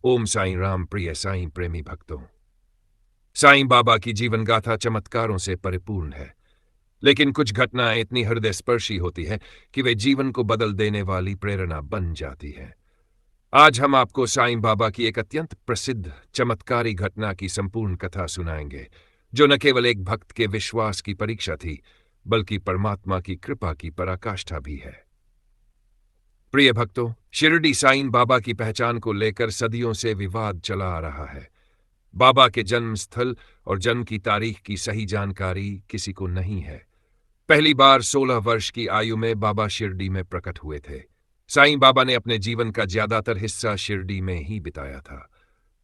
ओम साईं राम। प्रिय साईं प्रेमी भक्तों, साईं बाबा की जीवन गाथा चमत्कारों से परिपूर्ण है, लेकिन कुछ घटनाएं इतनी हृदय स्पर्शी होती है कि वे जीवन को बदल देने वाली प्रेरणा बन जाती है। आज हम आपको साईं बाबा की एक अत्यंत प्रसिद्ध चमत्कारी घटना की संपूर्ण कथा सुनाएंगे, जो न केवल एक भक्त के विश्वास की परीक्षा थी, बल्कि परमात्मा की कृपा की पराकाष्ठा भी है। प्रिय भक्तों, शिरडी साईं बाबा की पहचान को लेकर सदियों से विवाद चला आ रहा है। बाबा के जन्म स्थल और जन्म की तारीख की सही जानकारी किसी को नहीं है। पहली बार 16 वर्ष की आयु में बाबा शिरडी में प्रकट हुए थे। साईं बाबा ने अपने जीवन का ज्यादातर हिस्सा शिरडी में ही बिताया था।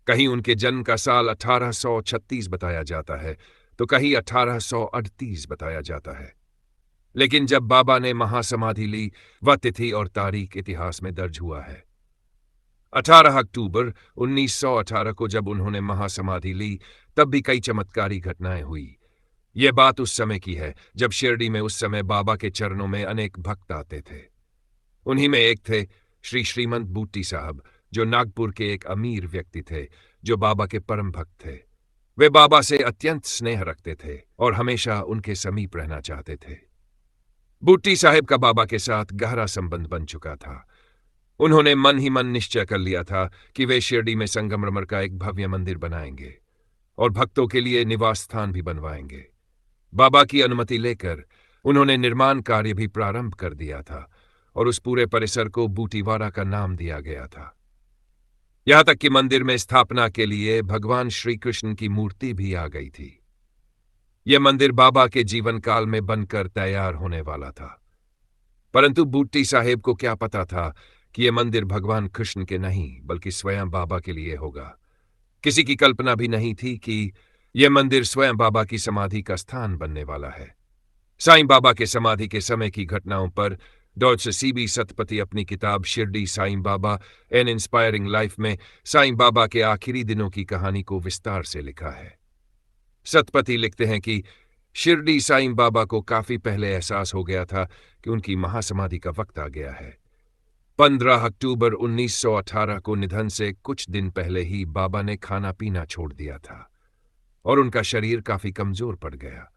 कहीं उनके जन्म का साल 1836 बताया जाता है, तो कहीं 1838 बताया जाता है। लेकिन जब बाबा ने महासमाधि ली, वह तिथि और तारीख इतिहास में दर्ज हुआ है। 18 अक्टूबर 1918 को जब उन्होंने महासमाधि ली, तब भी कई चमत्कारी घटनाएं हुई। यह बात उस समय की है जब शिरडी में उस समय बाबा के चरणों में अनेक भक्त आते थे। उन्हीं में एक थे श्री श्रीमंत बूटी साहब, जो नागपुर के एक अमीर व्यक्ति थे, जो बाबा के परम भक्त थे। वे बाबा से अत्यंत स्नेह रखते थे और हमेशा उनके समीप रहना चाहते थे। बूटी साहब का बाबा के साथ गहरा संबंध बन चुका था। उन्होंने मन ही मन निश्चय कर लिया था कि वे शिरडी में संगमरमर का एक भव्य मंदिर बनाएंगे और भक्तों के लिए निवास स्थान भी बनवाएंगे। बाबा की अनुमति लेकर उन्होंने निर्माण कार्य भी प्रारंभ कर दिया था और उस पूरे परिसर को बूटीवाड़ा का नाम दिया गया था। यहां तक कि मंदिर में स्थापना के लिए भगवान श्री कृष्ण की मूर्ति भी आ गई थी। यह मंदिर बाबा के जीवन काल में बनकर तैयार होने वाला था, परंतु बूटी साहेब को क्या पता था कि यह मंदिर भगवान कृष्ण के नहीं बल्कि स्वयं बाबा के लिए होगा। किसी की कल्पना भी नहीं थी कि यह मंदिर स्वयं बाबा की समाधि का स्थान बनने वाला है। साईं बाबा के समाधि के समय की घटनाओं पर डॉक्टर सीबी सतपथी अपनी किताब Shirdi Sai Baba N inspiring life में साईं बाबा के आखिरी दिनों की कहानी को विस्तार से लिखा है। सतपथी लिखते हैं कि शिरडी साईं बाबा को काफी पहले एहसास हो गया था कि उनकी महासमाधि का वक्त आ गया है। 15 अक्टूबर 1918 को निधन से कुछ दिन पहले ही बाबा ने खाना पीना छोड़ दिया था और उनका शरीर काफी कमजोर पड़ गया।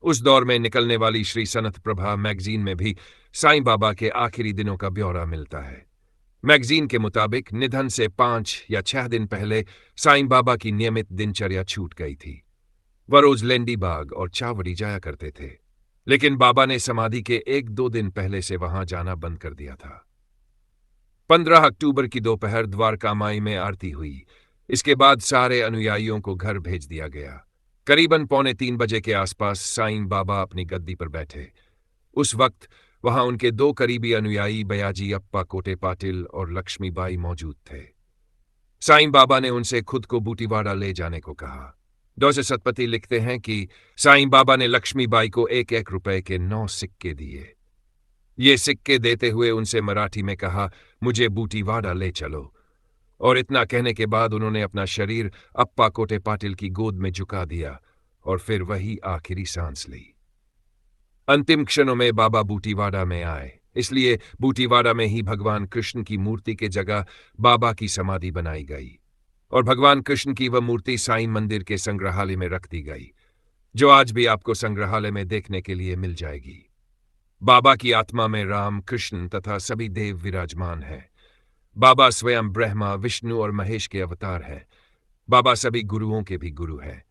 उस दौर में निकलने वाली श्री सनत प्रभा मैगजीन में भी साईं बाबा के आखिरी दिनों का ब्यौरा मिलता है। मैगजीन के मुताबिक निधन से 5 या 6 दिन पहले साईं बाबा की नियमित दिनचर्या छूट गई थी। वह रोज लेंडी बाग और चावड़ी जाया करते थे, लेकिन बाबा ने समाधि के 1-2 दिन पहले से वहां जाना बंद कर दिया था। 15 अक्टूबर की दोपहर द्वारका माई में आरती हुई। इसके बाद सारे अनुयायियों को घर भेज दिया गया। करीबन 2:45 बजे के आसपास साईं बाबा अपनी गद्दी पर बैठे। उस वक्त वहां उनके 2 करीबी अनुयायी बयाजी अप्पा कोटे पाटिल और लक्ष्मीबाई मौजूद थे। साईं बाबा ने उनसे खुद को बूटीवाड़ा ले जाने को कहा। डॉक्टर सतपथी लिखते हैं कि साईं बाबा ने लक्ष्मीबाई को 1-1 रुपए के 9 सिक्के दिए। ये सिक्के देते हुए उनसे मराठी में कहा, मुझे बूटीवाड़ा ले चलो। और इतना कहने के बाद उन्होंने अपना शरीर अप्पा कोटे पाटिल की गोद में झुका दिया और फिर वही आखिरी सांस ली। अंतिम क्षणों में बाबा बूटीवाड़ा में आए, इसलिए बूटीवाड़ा में ही भगवान कृष्ण की मूर्ति के जगह बाबा की समाधि बनाई गई और भगवान कृष्ण की वह मूर्ति साईं मंदिर के संग्रहालय में रख दी गई, जो आज भी आपको संग्रहालय में देखने के लिए मिल जाएगी। बाबा की आत्मा में राम, कृष्ण तथा सभी देव विराजमान हैं। बाबा स्वयं ब्रह्मा, विष्णु और महेश के अवतार हैं। बाबा सभी गुरुओं के भी गुरु हैं।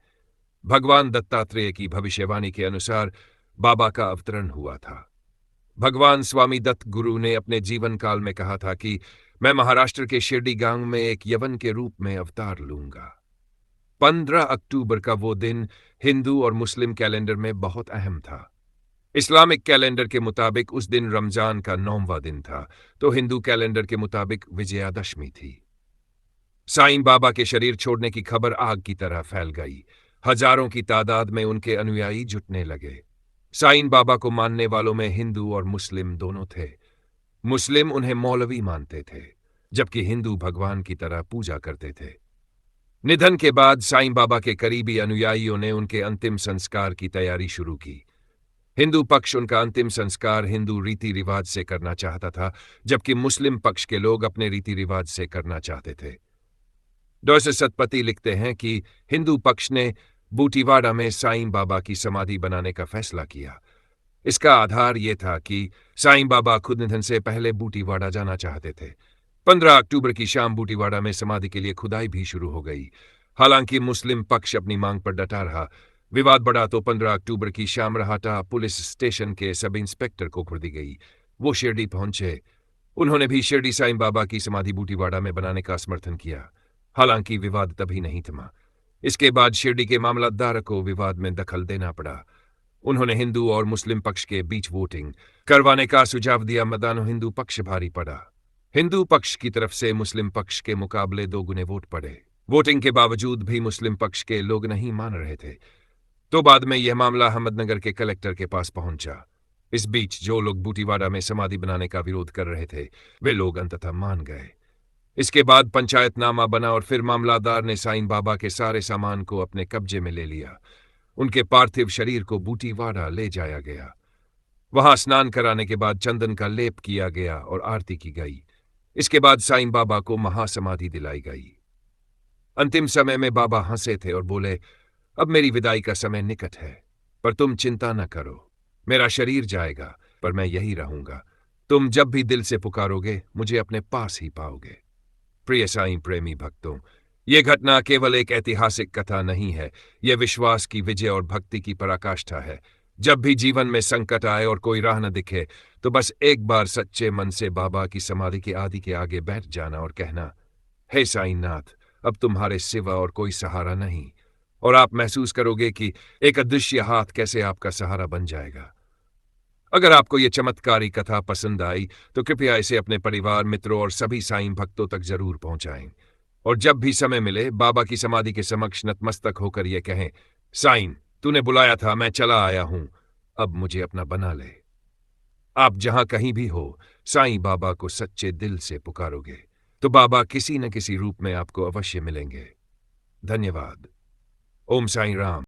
भगवान दत्तात्रेय की भविष्यवाणी के अनुसार बाबा का अवतरण हुआ था। भगवान स्वामी दत्त गुरु ने अपने जीवन काल में कहा था कि मैं महाराष्ट्र के शिरडी गांव में एक यवन के रूप में अवतार लूंगा। 15 अक्टूबर का वो दिन हिंदू और मुस्लिम कैलेंडर में बहुत अहम था। इस्लामिक कैलेंडर के मुताबिक उस दिन रमजान का 9वां दिन था, तो हिंदू कैलेंडर के मुताबिक विजयादशमी थी। साईं बाबा के शरीर छोड़ने की खबर आग की तरह फैल गई। हजारों की तादाद में उनके अनुयायी जुटने लगे। साईं बाबा को मानने वालों में हिंदू और मुस्लिम दोनों थे। मुस्लिम उन्हें मौलवी मानते थे, जबकि हिंदू भगवान की तरह पूजा करते थे। निधन के बाद साईं बाबा के करीबी अनुयायियों ने उनके अंतिम संस्कार की तैयारी शुरू की। हिंदू पक्ष उनका अंतिम संस्कार हिंदू रीति रिवाज से करना चाहता था, जबकि मुस्लिम पक्ष के लोग अपने रीति रिवाज से करना चाहते थे। डॉक्टर सतपति लिखते हैं कि हिंदू पक्ष ने बूटीवाड़ा में साईं बाबा की समाधि बनाने का फैसला किया। इसका आधार ये था कि साईं बाबा खुद निधन से पहले बूटीवाड़ा जाना चाहते थे। 15 अक्टूबर की शाम बूटीवाड़ा में समाधि के लिए खुदाई भी शुरू हो गई। हालांकि मुस्लिम पक्ष अपनी मांग पर डटा रहा। विवाद बढ़ा तो 15 अक्टूबर की शाम रहाटा पुलिस स्टेशन के सब इंस्पेक्टर को खबर दी गई। वो शिरडी पहुंचे। उन्होंने भी शिरडी साईं बाबा की समाधि बूटीवाड़ा में बनाने का समर्थन किया। हालांकि विवाद तभी नहीं थमा। इसके बाद शिरडी के मामलतदार को विवाद में दखल देना पड़ा। उन्होंने हिंदू और मुस्लिम पक्ष के बीच वोटिंग करवाने का सुझाव दिया। मतदान हिंदू पक्ष भारी पड़ा। हिंदू पक्ष की तरफ से मुस्लिम पक्ष के मुकाबले 2 गुने वोट पड़े। वोटिंग के बावजूद भी मुस्लिम पक्ष के लोग नहीं मान रहे थे। तो बाद में यह मामला अहमदनगर के कलेक्टर के पास पहुंचा। इस बीच जो लोग बूटीवाड़ा में समाधि बनाने का विरोध कर रहे थे वे लोग अंततः मान गए। इसके बाद पंचायतनामा बना और फिर मामलादार ने साईं बाबा के सारे सामान को अपने कब्जे में ले लिया। उनके पार्थिव शरीर को बूटीवाड़ा ले जाया गया। वहां स्नान कराने के बाद चंदन का लेप किया गया और आरती की गई। इसके बाद साईं बाबा को महासमाधि दिलाई गई। अंतिम समय में बाबा हंसे थे और बोले, अब मेरी विदाई का समय निकट है, पर तुम चिंता न करो। मेरा शरीर जाएगा पर मैं यही रहूंगा। तुम जब भी दिल से पुकारोगे मुझे अपने पास ही पाओगे। प्रिय साईं प्रेमी भक्तों, ये घटना केवल एक ऐतिहासिक कथा नहीं है, यह विश्वास की विजय और भक्ति की पराकाष्ठा है। जब भी जीवन में संकट आए और कोई राह न दिखे तो बस एक बार सच्चे मन से बाबा की समाधि के आदि के आगे बैठ जाना और कहना, हे साईंनाथ, अब तुम्हारे सिवा और कोई सहारा नहीं। और आप महसूस करोगे कि एक अदृश्य हाथ कैसे आपका सहारा बन जाएगा। अगर आपको ये चमत्कारी कथा पसंद आई तो कृपया इसे अपने परिवार, मित्रों और सभी साईं भक्तों तक जरूर पहुंचाएं। और जब भी समय मिले बाबा की समाधि के समक्ष नतमस्तक होकर ये कहें, साईं, तूने बुलाया था, मैं चला आया हूं, अब मुझे अपना बना ले। आप जहां कहीं भी हो, साईं बाबा को सच्चे दिल से पुकारोगे तो बाबा किसी न किसी रूप में आपको अवश्य मिलेंगे। धन्यवाद। ओम साईं राम।